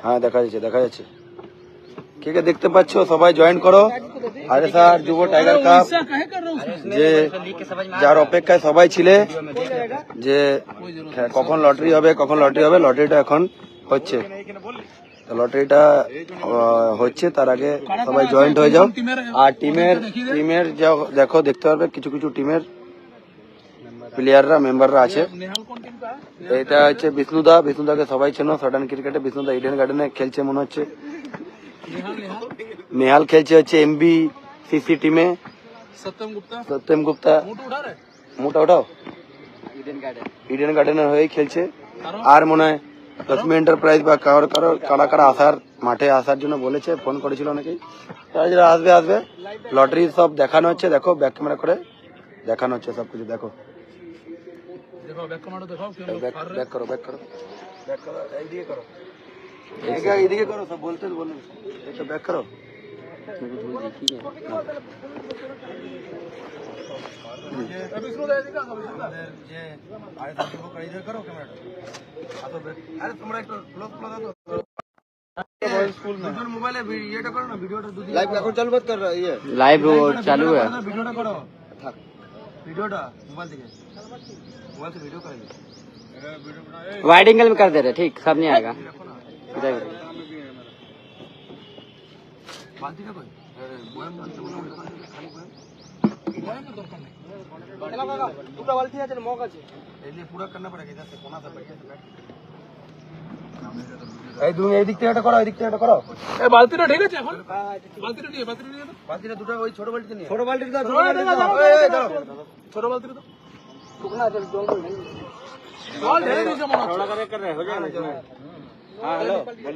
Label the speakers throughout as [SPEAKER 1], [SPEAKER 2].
[SPEAKER 1] হ্যাঁ দেখা যাচ্ছে কে কে দেখতে পাচ্ছ সবাই জয়েন করো। আরে স্যার যুব টাইগার কাপ যে যার অপেক্ষায় সবাই ছিলে যে কখন লটারি হবে লটারিটা এখন হচ্ছে। লটারিটা হচ্ছে তার আগে সবাই জয়েন্ট হয়ে যাও। আর টিমের দেখো দেখতে পারবে কিছু কিছু টিমের প্লেয়াররা মেম্বাররা আছে। এটা হচ্ছে বিষ্ণুদাকে সবাই চেনো সাডান ক্রিকেটে। বিষ্ণুদা ইডেন গার্ডেনে খেলছে মনে হচ্ছে। নেহাল খেলছে হচ্ছে এমবি সিসি টিমে। সত্যম গুপ্তা মোটা ওঠাও ইডেন গার্ডেনের হয়েই খেলছে। আর মনে হয় লক্ষ্মী এন্টারপ্রাইজ বা কারা আসার মাঠে আসার জন্য বলেছে, ফোন করেছিল অনেকেই। তারা যারা আসবে লটারি সব দেখানো হচ্ছে। দেখো ব্যাক ক্যামেরা করে দেখানো হচ্ছে সবকিছু। দেখো ব্যাক করো এইদিকে করো সব বলতে বলুন একটু ব্যাক করো।
[SPEAKER 2] लाइव चालू है। वाइड एंगल में कर दे रहे, ठीक सब नहीं आएगा।
[SPEAKER 1] এদিক থেকে করো
[SPEAKER 3] বালতিটা ঠিক আছে এখন বালতিটা নিয়ে
[SPEAKER 1] বালতিটা দুটো ওই ছোট বালতি নিয়ে
[SPEAKER 3] ছোট বালতিটা শুকনা জল ঢেলে দিয়েছে মনে হচ্ছে।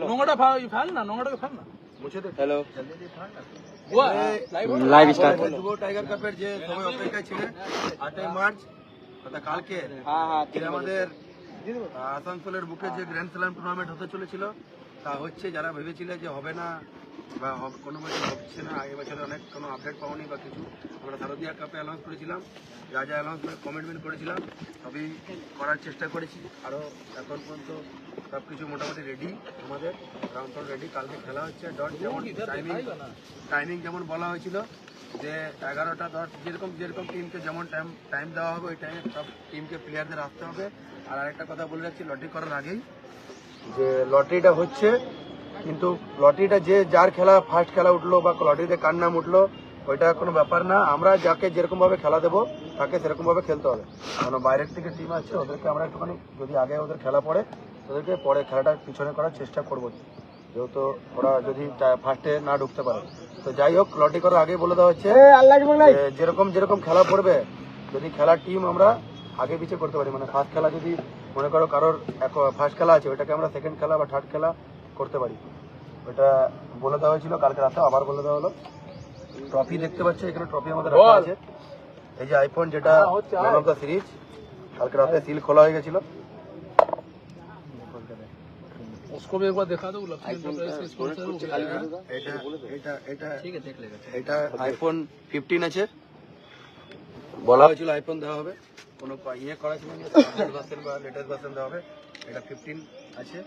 [SPEAKER 3] নোংরাটা ফেল না নোংরাটাকে ফেল না মুছে দে।
[SPEAKER 1] Hello
[SPEAKER 2] live start.
[SPEAKER 1] যুব টাইগার কাপের যে সবাই অপেক্ষায় ছিল 8 মার্চ অর্থাৎ কালকে আমাদের আসানসোলের বুকে যে গ্র্যান্ড স্ল্যাম টুর্নামেন্ট হতে চলেছিল তা হচ্ছে। যারা ভেবেছিল যে হবে না বা কোনো বছর হচ্ছে না, আগে বছরে অনেক কোনো আপডেট পাওনি বা কিছু, আমরা শারদীয়া কাপে অ্যানাউন্স করেছিলাম। যা অ্যানাউন্সমেন্ট কমিটমেন্ট করেছিলাম সবই করার চেষ্টা করেছি। আরও এখন পর্যন্ত সব কিছু মোটামুটি রেডি, আমাদের রাউন্ড রেডি। কালকে খেলা হচ্ছে ডট যেমন টাইমিং যেমন বলা হয়েছিল যে 11টা 10 যেরকম টিমকে যেমন টাইম দেওয়া হবে ওই টাইমে সব টিমকে প্লেয়ারদের আসতে হবে। আর আরেকটা কথা বলে রাখছি লটারি করার আগেই যে লটারিটা হচ্ছে, কিন্তু লটারিটা যে যার খেলা ফার্স্ট খেলা উঠলো বা লটারিতে কার নাম উঠলো ওইটা কোনো ব্যাপার না। আমরা যাকে যেরকম ভাবে খেলা দেবো তাকে সেরকম ভাবে খেলতে হবে। কারণ বাইরের থেকে টিম আছে ওদেরকে আমরা একটুখানি যদি আগে ওদের খেলা পড়ে ওদেরকে পরে খেলাটা পিছনে করার চেষ্টা করবো, যেহেতু ওরা যদি ফার্স্টে না ঢুকতে পারে। তো যাই হোক লটারি করার আগে বলে দেওয়া হচ্ছে যেরকম খেলা পড়বে যদি খেলার টিম আমরা আগে পিছিয়ে করতে পারি, মানে ফার্স্ট খেলা যদি মনে করো কারোর ফার্স্ট খেলা আছে ওইটাকে আমরা সেকেন্ড খেলা বা থার্ড খেলা করতে পারি। ওইটা বলে দেওয়া হয়েছিল কালকে রাতে, আবার বলে দেওয়া হলো। ট্রফি দেখতে পাচ্ছি এখানে, ট্রফি আমাদের রাখা আছে। এই যে আইফোন যেটা ম্যান অফ দ্য সিরিজ, কালকে রাতে সিল খোলা হয়ে গেছিল।
[SPEAKER 3] उसको भी एक बार दिखा दो
[SPEAKER 1] এটা আইফোন 15 আছে, বলা হয়েছিল আইফোন দেওয়া হবে, কোনো ইয়ে করা ছিল না বা লেটেস্ট ভার্সন দেওয়া হবে। এটা 15 আছে,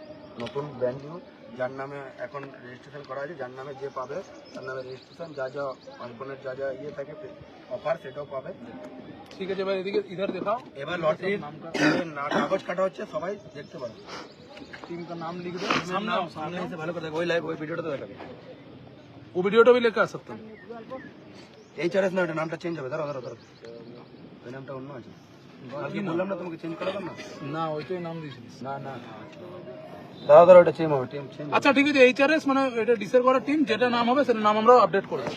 [SPEAKER 1] নতুন ব্র্যান্ড নিউ, যার নামে এখন রেজিস্ট্রেশন করা আছে। যার নামে যে পাবে তার নামে রেজিস্ট্রেশন, যা আইফোনের যা ইয়ে থাকে অফার সেটাও পাবে।
[SPEAKER 3] ঠিক আছে এবার এদিকে ইধার দেখাও।
[SPEAKER 1] এবার লটারির কাগজ কাটা হচ্ছে, সবাই দেখতে পাবে।
[SPEAKER 3] टीम का नाम लिख दो,
[SPEAKER 1] सामने से ভালো করে দেখো, ওই লাইভ ওই ভিডিওটা তো দেখাবে।
[SPEAKER 3] वो वीडियोটা भी लेके आ सकते हैं।
[SPEAKER 1] এইচআরএস না, ওটা নামটা চেঞ্জ হবে। ধরো ওই নামটা অন্য আছে। আমি বললাম না তোমাকে চেঞ্জ করালাম না,
[SPEAKER 3] না ওইটাই নাম দিয়েছিস।
[SPEAKER 1] না ধরো ওটা চেঞ্জ হবে, টিম চেঞ্জ।
[SPEAKER 3] আচ্ছা ঠিক আছে, এইচআরএস মানে এটা ডিসাইড করা টিম, যেটা নাম হবে সেটা নাম আমরা আপডেট করে দেব।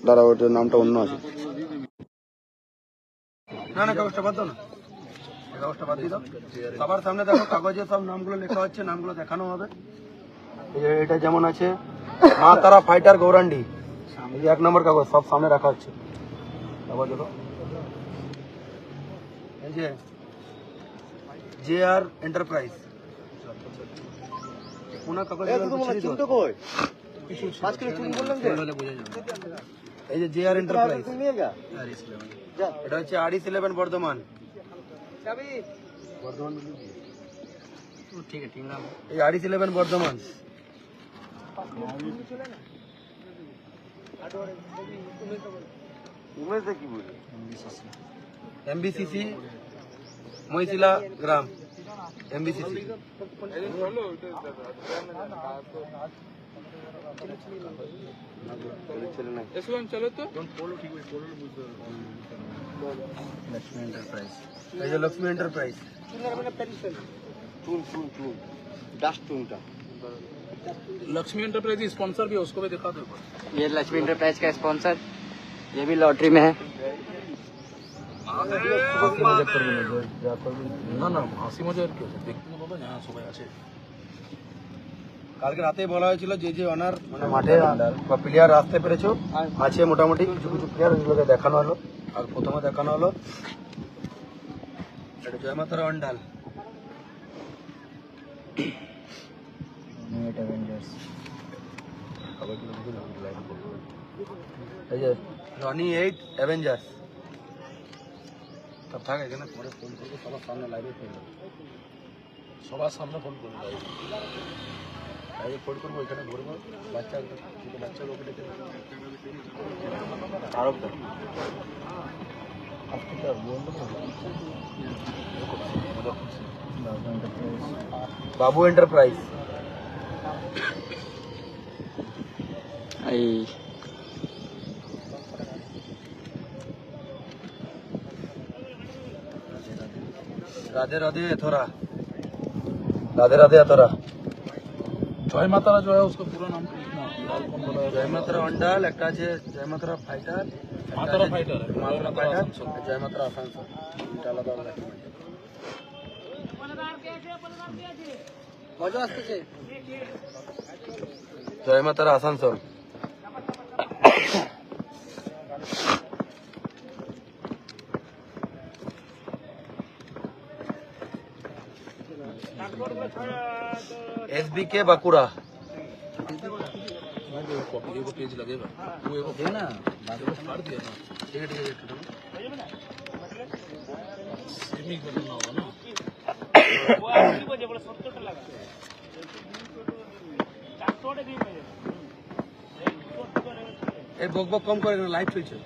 [SPEAKER 1] দাঁড়াও ওটার নামটা অন্য আছে। না কাগজটা বাদ দাও না, কাগজটা বাদ দিয়ে দাও। সবার সামনে দেখো কাগজে সব নামগুলো লেখা হচ্ছে, নামগুলো দেখানো হবে। এটা যেমন আছে মা তারা ফাইটার গৌরান্ডি, এই যে 1 নম্বর কাগজ সব সামনে রাখা হচ্ছে। আবার দেখো এই যে জেআর এন্টারপ্রাইজ, কোনা কাগজ এই যে জেআর এন্টারপ্রাইজ, এটা হচ্ছে আরিস 11 বর্ধমান।
[SPEAKER 2] ठीक है ठीक नाम
[SPEAKER 1] এই আরিস 11 বর্ধমান, এমবিসিসি মহিশিলা গ্রাম, এমবিসিসি।
[SPEAKER 3] চলো তো
[SPEAKER 2] लक्ष्मी एंटरप्राइज
[SPEAKER 1] এই যে Lakshmi enterprise.
[SPEAKER 3] Lakshmi enterprise sponsor भी है, उसको भी दिखा दो।
[SPEAKER 2] ये लक्ष्मी एंटरप्राइज का स्पॉन्सर, ये भी लॉटरी में है।
[SPEAKER 3] না না হাসি মজার কি আছে, দেখতে বাবা হ্যাঁ সবাই আছে।
[SPEAKER 1] কালকে রাতে বলা হয়েছিল যে যে অনার মানে মাঠে বা প্লেয়ার আসতে পেরেছো আছে, মোটামুটি কিছু কিছু প্লেয়ার ওইগুলোকে দেখানো হলো। আর প্রথমে দেখানো হলো এটা জয়মাতারা অন্ডাল, এই যে রনি 8 অ্যাভেঞ্জার্স। সব থাকে এখানে, পরে ফোন করবো সবার সামনে লাইভে ফোন করবো,
[SPEAKER 3] সবার সামনে ফোন করে দাও।
[SPEAKER 1] লাইভে ফোন করবো, এখানে ঘুরবো, বাচ্চা ছোটো বাচ্চাগুলোকে ডেকে
[SPEAKER 2] আরো
[SPEAKER 1] বাবু এন্টারপ্রাইজ।
[SPEAKER 2] এই
[SPEAKER 1] রাধে রাধে এথোরা, রাধে রাধে এথোরা।
[SPEAKER 3] জয় মাতারা जो है उसका पूरा नाम पूछना, लाल कौन बोला है?
[SPEAKER 1] জয়মাতারা অন্ডাল, একটা আছে জয়মাতারা ফাইটার,
[SPEAKER 3] মাতারা ফাইটার,
[SPEAKER 1] মাতারা ফাইটার, জয়মাতারা আসানসোল, এটা আলাদা আলাদা। মজা আসতেছে। জয়মাতারা আসানসোল। एसबीके बाकुड़ा।
[SPEAKER 3] कॉपी एगो पेज लगेगा, वो एगो
[SPEAKER 1] है ना,
[SPEAKER 3] काट दिया था,
[SPEAKER 1] ठीक है ठीक है।
[SPEAKER 3] सेमी करना होगा ना।
[SPEAKER 1] এই বক বক কম করে না, লাইভ চলছে।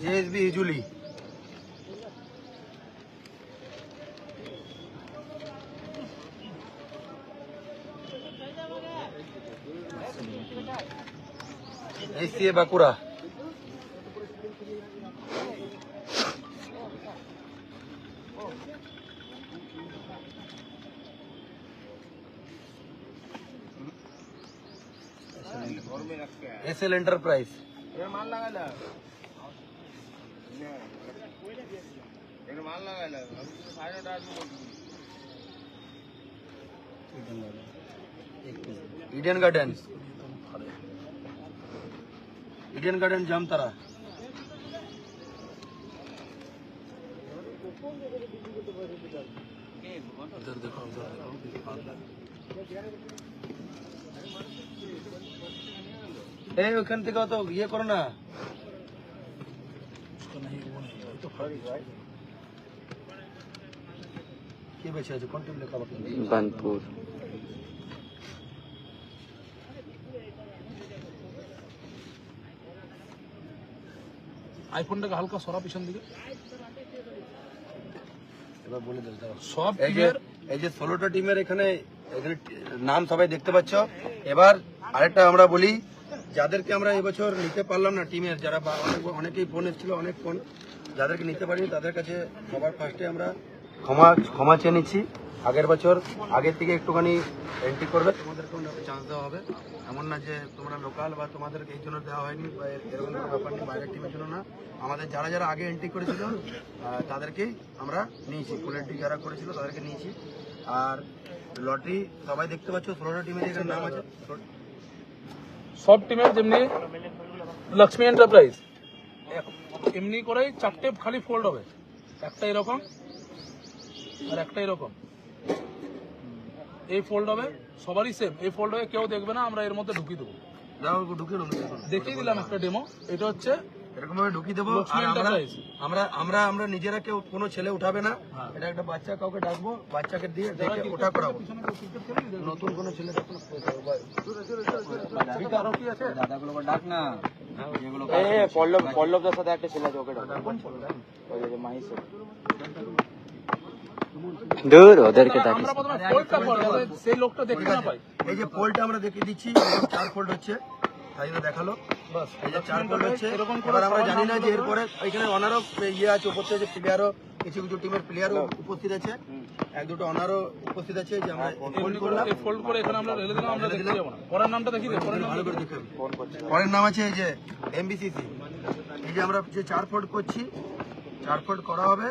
[SPEAKER 1] JSB Ijuli. ACA Bankura. SL enterprise. Eden garden, Eden garden Jamtara.
[SPEAKER 3] उधर देखो, उधर देखो।
[SPEAKER 1] এই ওখান থেকে তো ইয়ে করো না,
[SPEAKER 3] उसका नहीं, वो नहीं, वो तो खाली है।
[SPEAKER 1] কে বেঁচে আছে, কোন টিম লেখা বাকি?
[SPEAKER 2] बनपुर
[SPEAKER 3] আইফোনটাকে হালকা সরা পিছন দিকে,
[SPEAKER 1] এবার বলে দাও দাও।
[SPEAKER 3] সব
[SPEAKER 1] এই যে
[SPEAKER 3] টিমের
[SPEAKER 1] এই যে 16টা টিমের এখানে এখানে নাম সবাই দেখতে পাচ্ছ। এবার আরেকটা আমরা বলি, যাদেরকে আমরা এবছর নিতে পারলাম না টিমের, যারা অনেকেই ফোন এসেছিল, অনেক ফোন, যাদেরকে নিতে পারিনি তাদের কাছে সবার ফার্স্টে আমরা ক্ষমা চেয়ে নিচ্ছি। আগের বছর আগের থেকে একটুখানি এন্ট্রি করবে, তোমাদেরকেও চান্স দেওয়া হবে। এমন না যে তোমরা লোকাল বা তোমাদেরকে এই জন্য দেওয়া হয়নি বা এরকম কোনো ব্যাপার নেই, বাইরের টিমের জন্য না। আমাদের যারা যারা আগে এন্ট্রি করেছিল তাদেরকেই আমরা নিয়েছি, ফুল এন্ট্রি যারা করেছিল তাদেরকে নিয়েছি। আর লটারি সবাই দেখতে পাচ্ছ, 16টা টিমের এখানে নাম আছে।
[SPEAKER 3] সব টিমের যেমনি লক্ষ্মী এন্টারপ্রাইজ এমনি করেই চারটে খালি ফোল্ড হবে, একটা এরকম আর একটা এরকম, এই ফোল্ড হবে সবারই সেম, এই ফোল্ড হয়ে কেউ দেখবে না, আমরা এর মধ্যে ঢুকিয়ে দেবো।
[SPEAKER 1] যাও ঢুকে
[SPEAKER 3] দেখিয়ে দিলাম একটা ডেমো। এটা হচ্ছে
[SPEAKER 1] এরকম ভাবে ঢুকিয়ে দেবো। আর আমরা নিজেরা কেউ কোনো ছেলে উঠাবে না, এটা একটা বাচ্চা কাউকে ডাকবো, বাচ্চাকে দিয়ে দেখে ওঠা করাবো। নতুন কোনো ছেলে
[SPEAKER 2] দাদাগুলোকে ডাক না, পল্লবদের সাথে একটা ছেলে আছে, ওকে ডাক। দূর ওদেরকে ডাকিস।
[SPEAKER 3] সেই লোকটা দেখতে না পাই।
[SPEAKER 1] এই যে পোলটা আমরা দেখিয়ে দিচ্ছি, 4 ফোল্ড হচ্ছে, তাই জন্য দেখালো। এই যে 4 ফোল্ড হচ্ছে। এবার আমরা জানি না যে এরপরে এখানে অনারও ইয়ে আছে, উপর থেকে প্লেয়ারও, কিছু কিছু টিমের প্লেয়ারও উপস্থিত আছে, 1-2টো অনারও উপস্থিত আছে। যে আমরা ফোল্ড করলাম,
[SPEAKER 3] ফোল্ড করে এখানে আমরা রেলে দিলাম, আমরা দেখতে যাবো না। পরের নামটা দেখি দে, পরের নাম
[SPEAKER 1] ভালো করে দেখে। পরের নাম আছে এই যে এমবিসিসি। এই যে আমরা যে 4 ফোল্ড করছি, 4 ফোল্ড করা হবে,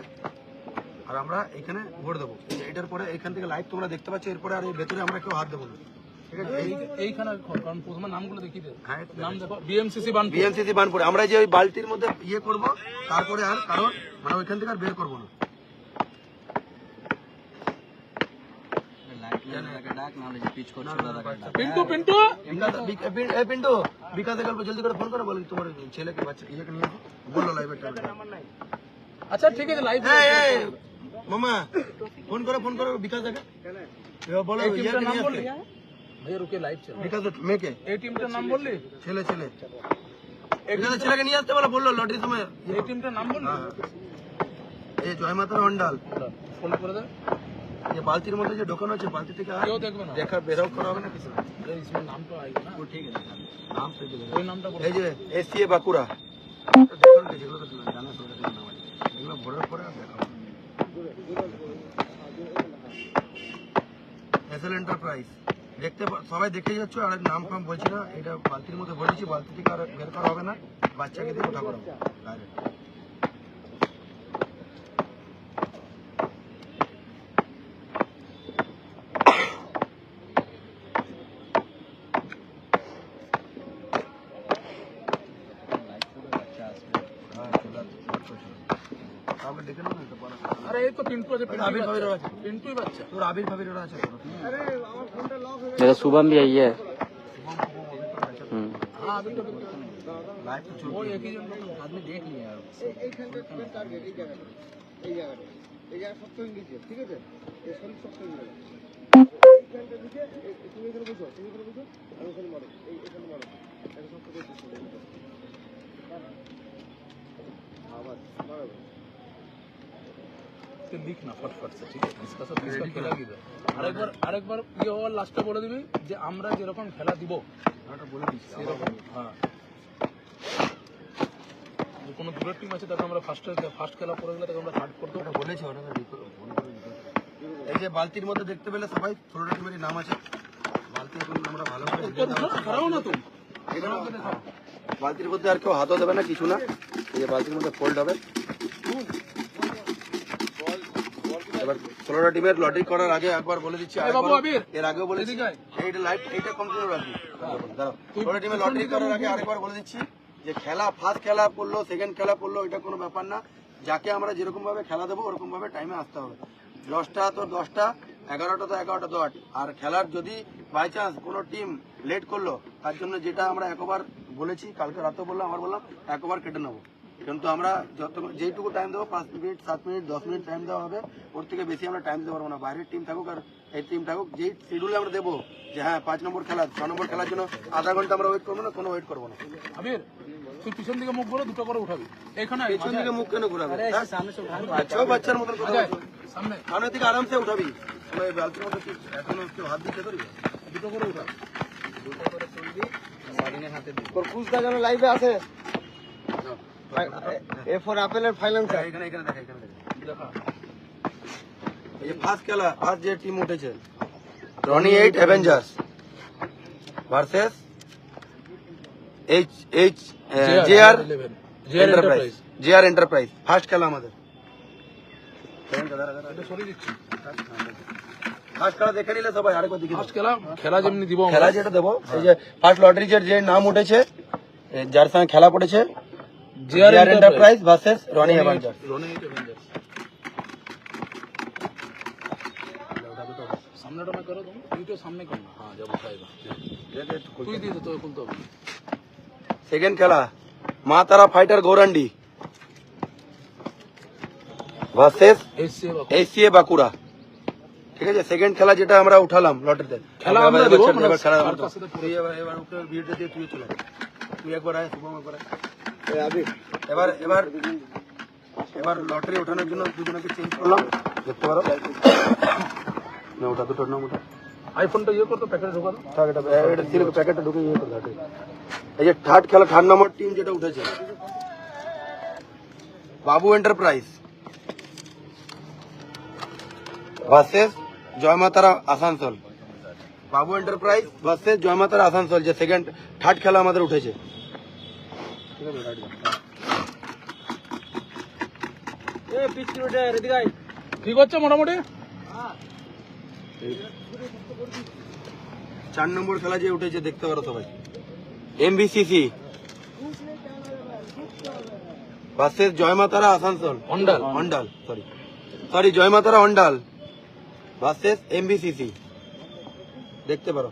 [SPEAKER 1] আর আমরা এখানে ভোট দেবো। এটার পরে এখান থেকে লাইভ তোমরা দেখতে পাচ্ছ। এরপরে আর এই ভেতরে আমরা কেউ হাত দেবো না, ঠিক আছে?
[SPEAKER 3] এইখানে কারণ প্রথমে নামগুলো দেখি দে। নাম দেখো, বিএমসিসি বানপুর।
[SPEAKER 1] বিএমসিসি বানপুর। আমরা যে ওই বালতির মধ্যে ইয়ে করব, তারপরে আর কারণ মানে ওইখান থেকে আর বের করবো না।
[SPEAKER 3] পিন্টু পিন্টু
[SPEAKER 1] পিন্টু বিকাশে গল্প জলদি করে ফোন করে বলি তোমার ছেলেকে বাচ্চা ইয়েকে নিয়ে বললো লাইভের টাইমে।
[SPEAKER 3] আচ্ছা ঠিক আছে, লাইভ
[SPEAKER 1] মামা ফোন করো বিকাশ দেখে বলো
[SPEAKER 3] টিমটার নাম বললি ভাই, রুকে লাইভ চল।
[SPEAKER 1] বিকাশ মেয়েকে
[SPEAKER 3] এই টিমটার নাম বললি?
[SPEAKER 1] ছেলে বিকাশের ছেলেকে নিয়ে আসতে বলো লটারি সময়।
[SPEAKER 3] এই টিমটার নাম বললি?
[SPEAKER 1] এই জয় মাতার অন্ডাল
[SPEAKER 3] ফোন করে দে।
[SPEAKER 1] যে বালতির মধ্যে যে ঢোকানো আছে, বালতি থেকে
[SPEAKER 3] কেউ দেখবে না,
[SPEAKER 1] দেখা বেরাও করা হবে না কিছু।
[SPEAKER 3] इसमें नाम तो आएगा ना। वो ठीक है,
[SPEAKER 1] নাম তো দিলে
[SPEAKER 3] कोई नाम तो बोलो।
[SPEAKER 1] এই যে এসসিএ বাঁকুড়া দেখুন, যেগুলো তো জানা সবাই নাম আছে, এগুলো ভোরের পরে আর দেখা হবে। এসএল এন্টারপ্রাইজ দেখতে সবাই দেখে যাচ্ছ। আর নাম ফাম বলছি না, এটা বালতির মধ্যে ভরেছি, বালতি থেকে আর বের করা হবে না, বাচ্চাকে দিয়ে ওঠা করাবো ডাইরেক্ট।
[SPEAKER 3] अरे ये तो पिंटू है,
[SPEAKER 1] आबिर भाभी रो আছে,
[SPEAKER 3] पिंटू ही बच्चा।
[SPEAKER 1] তোর আবির ভাবির ওরা আছে।
[SPEAKER 2] मेरा शुभम भी यही है।
[SPEAKER 3] हाँ अभी तो
[SPEAKER 1] লাইভ তো
[SPEAKER 3] वो एक ही जन आदमी देख लिया है। লিখনা ফটফট সে, ঠিক আছে? इसका सब इसका खेला गिरा। আরেকবার ইয়ে হওয়ার লাস্টে বলে দিবি যে আমরা যেরকম খেলা দিব
[SPEAKER 1] ওটা বলে দিচ্ছি।
[SPEAKER 3] সেরকম। হ্যাঁ, যে কোনো দূরের টিম আছে তাকে আমরা ফার্স্ট খেলা পড়ে গেলে তাকে আমরা থার্ড করতে
[SPEAKER 1] ওটা বলেছি, ওটা ফোন করে দিতে। এই যে বালতির মধ্যে দেখতে পেলে সবাই 16টা টিমেরই নাম আছে। বালতি এখন আমরা ভালো করে
[SPEAKER 3] খারাও না তুমি।
[SPEAKER 1] বালতির মধ্যে আর কেউ হাতও দেবে না, কিছু না। এই যে বালতির মধ্যে ফোল্ড হবে। এবার 16টা টিমের লটারি করার আগে একবার বলে দিচ্ছি, এর আগেও বলেছি, এইটা লাইভ এইটা কন্টিনিউ রাখবি। দাঁড়াও, 16টা টিমের লটারি করার আগে আরেকবার বলে দিচ্ছি যে খেলা ফার্স্ট খেলা পড়লো, সেকেন্ড খেলা পড়লো, এটা কোনো ব্যাপার না। যাকে আমরা যেরকম ভাবে খেলা দেবো ওরকম ভাবে টাইমে আসতে হবে। 10টা তো 10টা, 11টা তো 11টা তো 8। আর খেলার যদি বাই চান্স কোনো টিম লেট করলো, তার জন্য যেটা আমরা একবার বলেছি, কালকে রাতেও বললাম, আমার বললাম একবার কেটে নেবো। কিন্তু আমরা যত যেইটুকু টাইম দেবো, 5 মিনিট 7 মিনিট 10 মিনিট টাইম দেওয়া হবে, ওর থেকে বেশি আমরা টাইম দিতে পারবো না। বাইরের টিম থাকুক আর এই টিম থাকুক, যেই শিডিউলে আমরা দেবো যে হ্যাঁ 5 নম্বর খেলা 6 নম্বর খেলার জন্য আধা ঘন্টা আমরা ওয়েট করবো না, কোনো ওয়েট করবো না।
[SPEAKER 3] আবির তুই পিছন দিকে মুখ করে দুটো করে উঠাবি। এখানে
[SPEAKER 1] পিছন দিকে মুখ কেন ঘুরাবে? বাচ্চাও বাচ্চার মতন কথা বলছো।
[SPEAKER 3] সামনে
[SPEAKER 1] সামনে থেকে আরামসে উঠাবি। ওই বালতির মধ্যে এখন কেউ হাত দিতে পারবি?
[SPEAKER 3] দুটো করে উঠা।
[SPEAKER 2] তোর কুচদা যেন লাইভে আছে। এ ফর আপেলের ফাইন্যান্সার।
[SPEAKER 1] এখানে দেখা, দেখা। এই যে ফার্স্ট খেলা, ফার্স্ট যে টিম উঠেছে, Rony 8 Avengers versus JR Enterprise. First খেলা আমাদের। ফার্স্ট খেলা দেখে নিলে সবাই আরেকবার দেখি।
[SPEAKER 3] ফার্স্ট খেলা যেমনি দিব,
[SPEAKER 1] খেলা যেটা দেবো, এই যে ফার্স্ট লটারি যে নাম উঠেছে, যার সঙ্গে খেলা পড়েছে, JR Enterprise versus Rony Avengers.
[SPEAKER 3] सामने मैं करो, तुम वीडियो सामने करना। हाँ जब उठाएगा तू ही दे दे तो खुलता होगा।
[SPEAKER 1] সেকেন্ড খেলা মা Tara fighter Gourandi versus ACA Bankura. ঠিক আছে, সেকেন্ড খেলা যেটা আমরা উঠালাম লটারিতে,
[SPEAKER 3] খেলা আমরা দেবো, মানে
[SPEAKER 1] এবার খেলা
[SPEAKER 3] আর কার সাথে পড়ে
[SPEAKER 1] এবার ওকে ভিডিও দিয়ে তুই চলে তুই একবার আয়, শুভম একবার আয়। এবার এবার এবার লটারি ওঠানোর জন্য দুজনকে চেঞ্জ করলাম, দেখতে পারো না, ওটা দুটোর নাম ওটা
[SPEAKER 3] আইফোনটা ইয়ে করতো প্যাকেটে ঢোকানো।
[SPEAKER 1] থাক, এটা সিল প্যাকেটটা ঢুকে ইয়ে করে দাও। এই যে থার্ড খেলা, থার্ড নম্বর টিম যেটা উঠেছে, বাবু এন্টারপ্রাইজ ভার্সেস জয়মাতারা আসানসোল। বাবু এন্টারপ্রাইজ ভার্সেস জয়মাতারা আসানসোল, যে সেকেন্ড থার্ড খেলা আমাদের উঠেছে।
[SPEAKER 3] কি করছে মোটামুটি?
[SPEAKER 1] 4 নম্বর খেলা যে উঠেছে দেখতে পারো সবাই, এমবিসিসি versus Joymatara Asansol.
[SPEAKER 3] Andal.
[SPEAKER 1] Andal, sorry জয়মাতারা Andal versus এমবিসিসি, দেখতে পারো।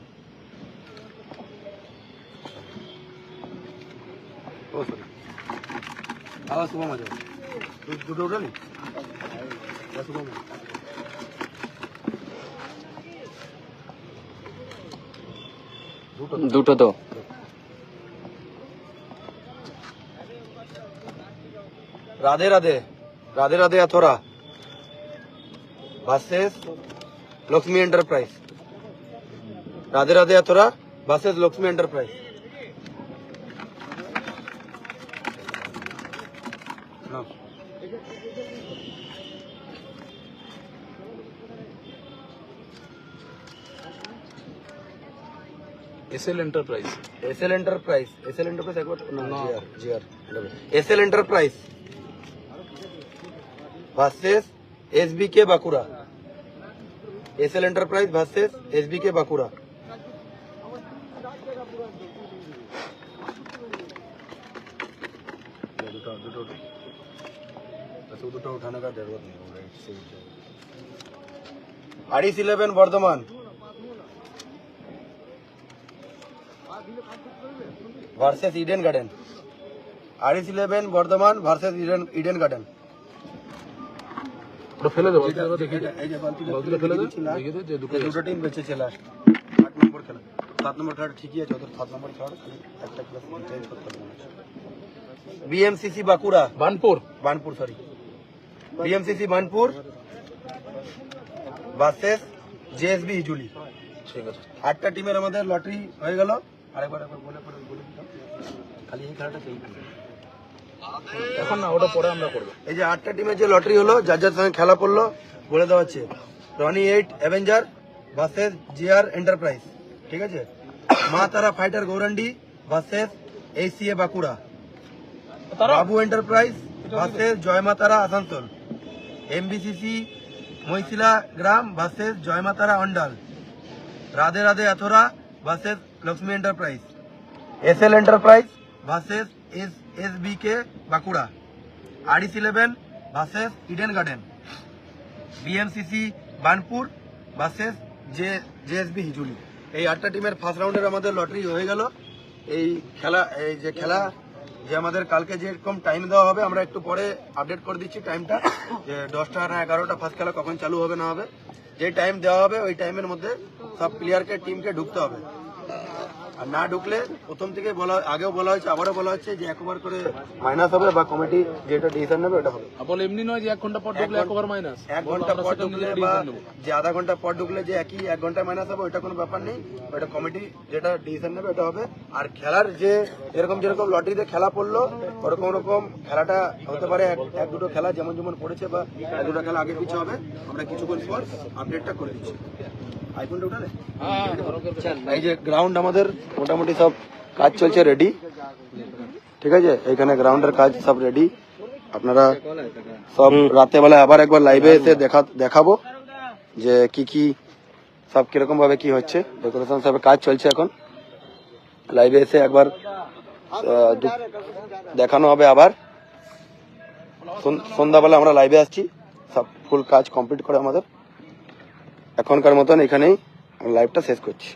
[SPEAKER 1] ও সরি, আবার শুভ মজা দুটো উঠালি, শুভ মজা।
[SPEAKER 2] দুটো তো
[SPEAKER 1] রাধে রাধে, রাধে রাধে अथोरा ভার্সেস লক্ষ্মী এন্টারপ্রাইজ। রাধে রাধে अथोरा ভার্সেস লক্ষ্মী এন্টারপ্রাইজ। নাও।
[SPEAKER 3] SL enterprise.
[SPEAKER 1] SL enterprise, SL enterprise একবার না, GR SL enterprise versus SBK Bankura. SL enterprise versus SBK Bankura. দুটো উঠানে का जरूरत नहीं होगा, आरिस 11 बर्धमान ভার্সেস ইডেন গার্ডেন। আরিস 11 বর্ধমান ভার্সেস ইডেন গার্ডেন।
[SPEAKER 3] ওটা ফেলে দেবো,
[SPEAKER 1] এই যে
[SPEAKER 3] বালতিটা ফেলে দে, দেখে দে যে দুটো
[SPEAKER 1] দুটো টিম বেঁচেছে লাস্ট 8 নম্বর খেলা। 7 নম্বর খেলা ঠিকই আছে, ওদের 7 নম্বর খেলা খালি একটা ক্লাস চেঞ্জ করতে হবে। BMCC Bankura, Banpur sorry, BMCC Banpur versus JSB Hijuli.
[SPEAKER 3] ঠিক আছে।
[SPEAKER 1] 8টা টিমের আমাদের লটারি হয়ে গেল। আরেকবার বলে দিতাম, খালি এই খেলাটা সেই
[SPEAKER 3] এখন না, ওটা পরে আমরা করবো।
[SPEAKER 1] এই যে 8টা টিমের যে লটারি হলো, যার যার সঙ্গে খেলা পড়লো বলে দেওয়া হচ্ছে। Roni 8 avenger versus GR enterprise. ঠিক আছে, Maa Tara fighter Gourandi versus ACA Bankura. Babu enterprise versus Joymatara Asansol. MBCC Mahishila গ্রাম ভার্সেস জয়মাতারা অন্ডাল। রাধে রাধে अथोरा versus Lakshmi enterprise. SL enterprise versus SBK Bankura. আরিস 11 versus Eden garden. BMCC Banpur versus JSB Hijuli. এই 8টা টিমের ফার্স্ট রাউন্ডের আমাদের লটারি হয়ে গেল। এই খেলা, এই যে খেলা যে আমাদের কালকে যেরকম টাইম দেওয়া হবে, আমরা একটু পরে আপডেট করে দিচ্ছি টাইমটা, যে 10টা না 11টা ফার্স্ট খেলা কখন চালু হবে না হবে। যে টাইম দেওয়া হবে ওই টাইমের মধ্যে সব প্লেয়ারকে টিমকে ঢুকতে হবে। আর না ঢুকলে প্রথম থেকে আগেও বলা হয়েছে, আবারও বলা হচ্ছে যে একবার করে মাইনাস হবে, বা কমিটি যেটা ডিসিশন নেবে ওটা হবে।
[SPEAKER 3] বলে এমনি নয় যে 1 ঘন্টা পর ঢুকলে একবার মাইনাস,
[SPEAKER 1] 1 ঘন্টা পর ঢুকলে বা যে আধা ঘন্টা পর ঢুকলে যে একই 1 ঘন্টা মাইনাস হবে, ওইটা কোনো ব্যাপার নেই। ওইটা কমিটি যেটা ডিসিশন নেবে ওটা হবে। আর খেলার যে যেরকম লটারিতে খেলা পড়লো, ওরকম খেলাটা হতে পারে 1-2টো খেলা যেমন যেমন পড়েছে, বা 1-2টা খেলা আগে পিছু হবে। আমরা কিছুক্ষণ পর আপডেটটা করে দিচ্ছি। আইফোনটা উঠালে এই যে গ্রাউন্ড আমাদের মোটামুটি সব কাজ চলছে রেডি। ঠিক আছে, এখানে গ্রাউন্ডের কাজ সব রেডি। আপনারা সব রাতেবেলায় আবার একবার লাইভে এসে দেখাবো যে কি সব কিরকম ভাবে কি হচ্ছে। ডেকোরেশন সব কাজ চলছে, এখন লাইভে এসে একবার দেখানো হবে। আবার সন্ধ্যাবেলা আমরা লাইভে আসছি, সব ফুল কাজ কমপ্লিট করে আমাদের। এখনকার মতন এখানেই লাইভটা শেষ করছি।